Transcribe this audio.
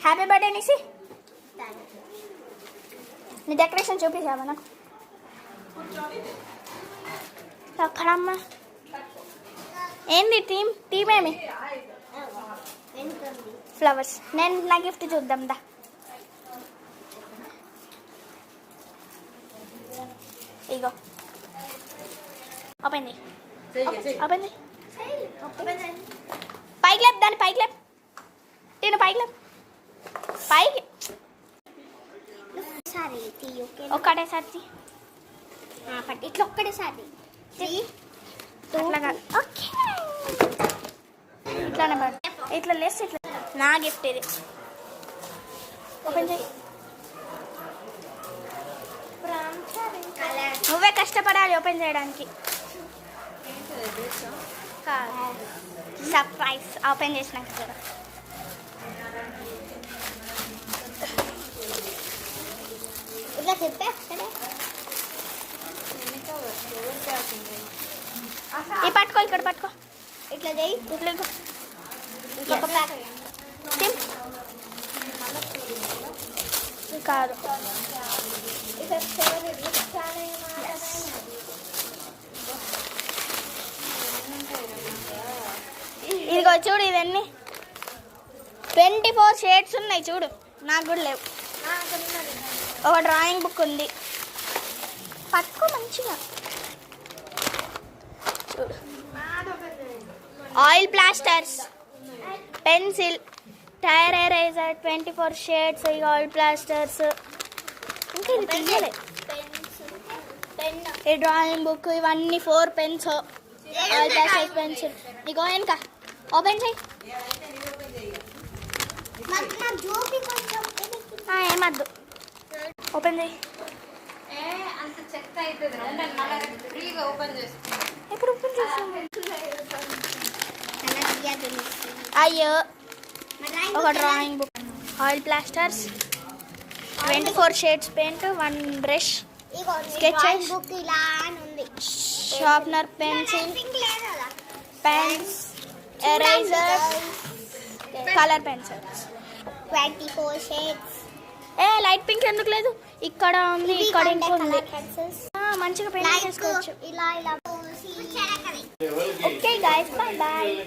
Happy birthday నిసి. నీ decoration చూపించావా నాకు? అక్కడమ్మ ఏంది టీమ్ ఏమి ఫ్లవర్స్. నేను నా గిఫ్ట్ చూద్దాం దా. ఇగో ఓపెన్ ఓపెన్ పైకి లేపు దాన్ని, పైకి లేపు నేను, పైకి లేపు, పైకి ఒక్కటేసారి ఇట్లా ఒక్కటేసారి ఇట్లానే ఇట్లా లేస్తే ఇట్లా. నా గిఫ్ట్ ఇది. ఓపెన్ చేయి. నువ్వే కష్టపడాలి ఓపెన్ చేయడానికి. సర్ప్రైజ్ ఓపెన్ చేసినాక చూడ. ఇట్లా చెప్పే ఈ పట్టుకో, ఇక్కడ పట్టుకో, ఇట్లా చేయి, ఇట్లా కాదు. ఇదిగో చూడు, ఇవన్నీ 24 షేడ్స్ ఉన్నాయి చూడు. నాకు కూడా లేవు. ఒక డ్రాయింగ్ బుక్ ఉంది, పట్టుకో మంచిగా చూడు. ఆయిల్ ప్లాస్టర్స్, పెన్సిల్, టైర్ ఎరేజర్, 24 షేడ్స్, ఇక ఆయిల్ ప్లాస్టర్స్, ఇంకా ఇది తీయలే. ఈ డ్రాయింగ్ బుక్, ఇవన్నీ 4 పెన్స్, ఆయిల్ ప్లాస్టర్ పెన్సిల్. ఇగో వెనక ఓపెన్ చేయి. ఏమద్దు, ఓపెన్ చేయి. ఎప్పుడు ఓపెన్ చేస్తాను? అయ్యో, ఒక drawing book, oil plasters, 24 shades paint, 1 brush, sketches, sharpener, pencil, pens, eraser, colour pencils, 24 shades. Light pink ఎందుకు లేదు? ఇక్కడ ఉంది, ఇక్కడ ఇంకా ఉంది. మంచిగా పెయింట్ చేసుకోవచ్చు. Okay guys, bye bye.